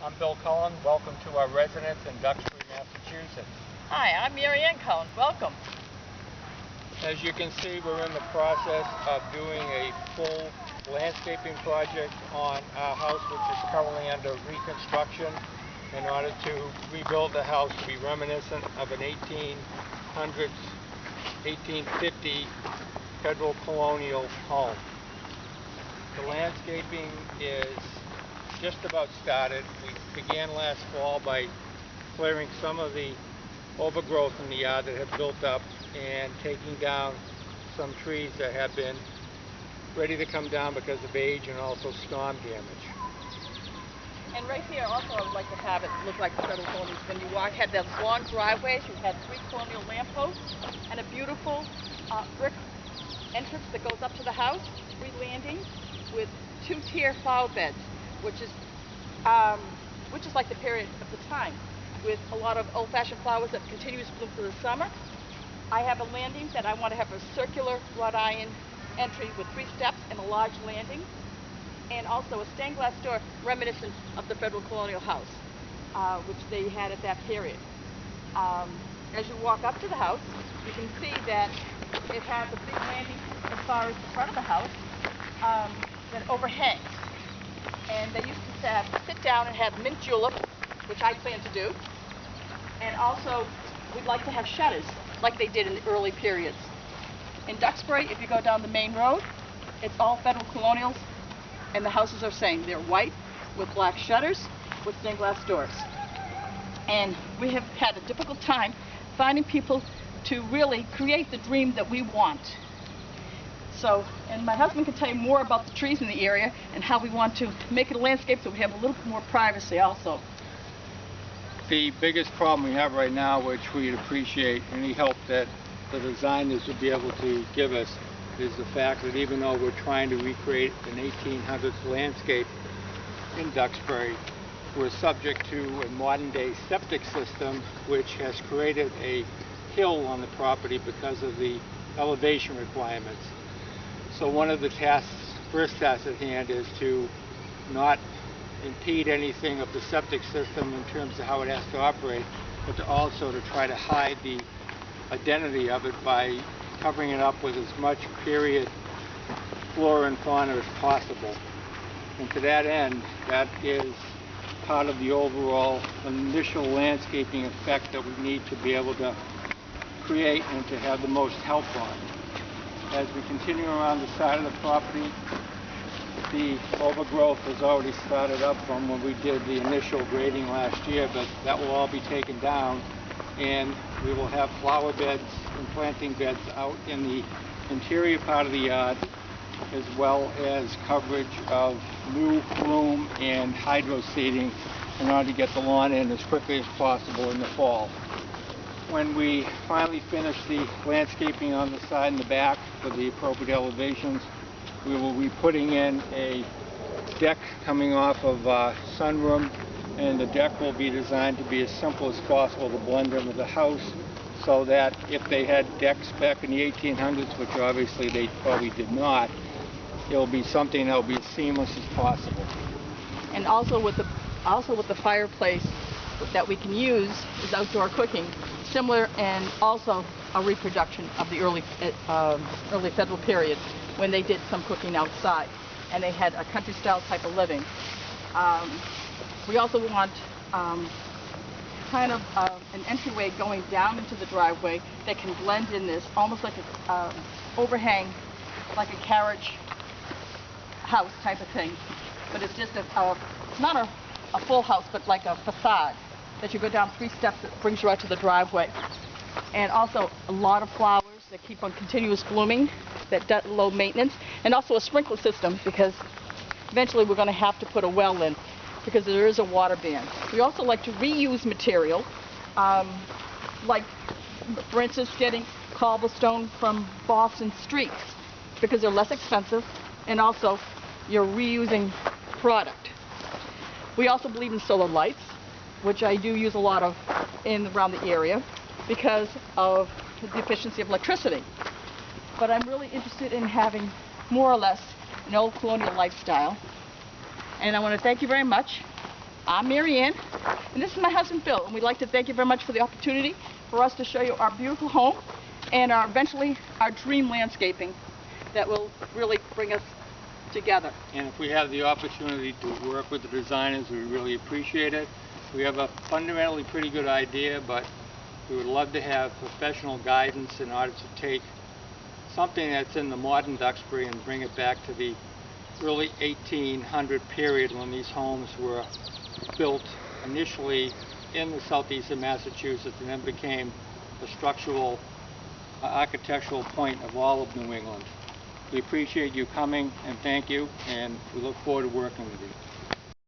I'm Bill Cullen. Welcome to our residence in Duxbury, Massachusetts. Hi, I'm Mary Ann Cullen. Welcome. As you can see, we're in the process of doing a full landscaping project on our house, which is currently under reconstruction in order to rebuild the house to be reminiscent of an 1850 federal colonial home. The landscaping is just about started. We began last fall by clearing some of the overgrowth in the yard that had built up and taking down some trees that have been ready to come down because of age and also storm damage. And right here also I would like to have it look like the federal colonies. When you walk, had those long driveways, you had 3 colonial lampposts and a beautiful brick entrance that goes up to the house, 3 landings with 2-tier flower beds, which is like the period of the time, with a lot of old-fashioned flowers that continues to bloom through the summer. I have a landing that I want to have a circular wrought iron entry with 3 steps and a large landing, and also a stained glass door reminiscent of the federal colonial house, which they had at that period. As you walk up to the house, you can see that it has a big landing as far as the front of the house that overhangs. And they used to sit down and have mint julep, which I plan to do. And also, we'd like to have shutters, like they did in the early periods. In Duxbury, if you go down the main road, it's all federal colonials, and the houses are same. They're white with black shutters with stained glass doors. And we have had a difficult time finding people to really create the dream that we want. So, and my husband can tell you more about the trees in the area and how we want to make it a landscape so we have a little bit more privacy also. The biggest problem we have right now, which we'd appreciate any help that the designers would be able to give us, is the fact that even though we're trying to recreate an 1800s landscape in Duxbury, we're subject to a modern day septic system which has created a hill on the property because of the elevation requirements. So one of the first tasks at hand is to not impede anything of the septic system in terms of how it has to operate, but to also to try to hide the identity of it by covering it up with as much period flora and fauna as possible. And to that end, that is part of the overall initial landscaping effect that we need to be able to create and to have the most help on. As we continue around the side of the property, the overgrowth has already started up from when we did the initial grading last year, but that will all be taken down, and we will have flower beds and planting beds out in the interior part of the yard, as well as coverage of new loam and hydro seeding in order to get the lawn in as quickly as possible in the fall. When we finally finish the landscaping on the side and the back for the appropriate elevations, we will be putting in a deck coming off of sunroom, and the deck will be designed to be as simple as possible to blend into the house, so that if they had decks back in the 1800s, which obviously they probably did not, it will be something that will be as seamless as possible. And also with the fireplace that we can use is outdoor cooking, similar, and also a reproduction of the early federal period when they did some cooking outside and they had a country style type of living. We also want kind of an entryway going down into the driveway that can blend in this, almost like a overhang, like a carriage house type of thing. But it's just not a full house, but like a facade that you go down 3 steps that brings you out to the driveway. And also a lot of flowers that keep on continuous blooming, that low maintenance, and also a sprinkler system, because eventually we're going to have to put a well in because there is a water ban. We also like to reuse material, like for instance getting cobblestone from Boston streets because they're less expensive, and also you're reusing product. We also believe in solar lights, which I do use a lot of around the area because of the efficiency of electricity. But I'm really interested in having more or less an old colonial lifestyle. And I want to thank you very much I'm Mary Ann, and this is my husband Bill, and we'd like to thank you very much for the opportunity for us to show you our beautiful home and eventually our dream landscaping that will really bring us together. And if we have the opportunity to work with the designers, we really appreciate it. We have a fundamentally pretty good idea, but we would love to have professional guidance in order to take something that's in the modern Duxbury and bring it back to the early 1800 period when these homes were built initially in the southeast of Massachusetts and then became the structural architectural point of all of New England. We appreciate you coming and thank you, and we look forward to working with you.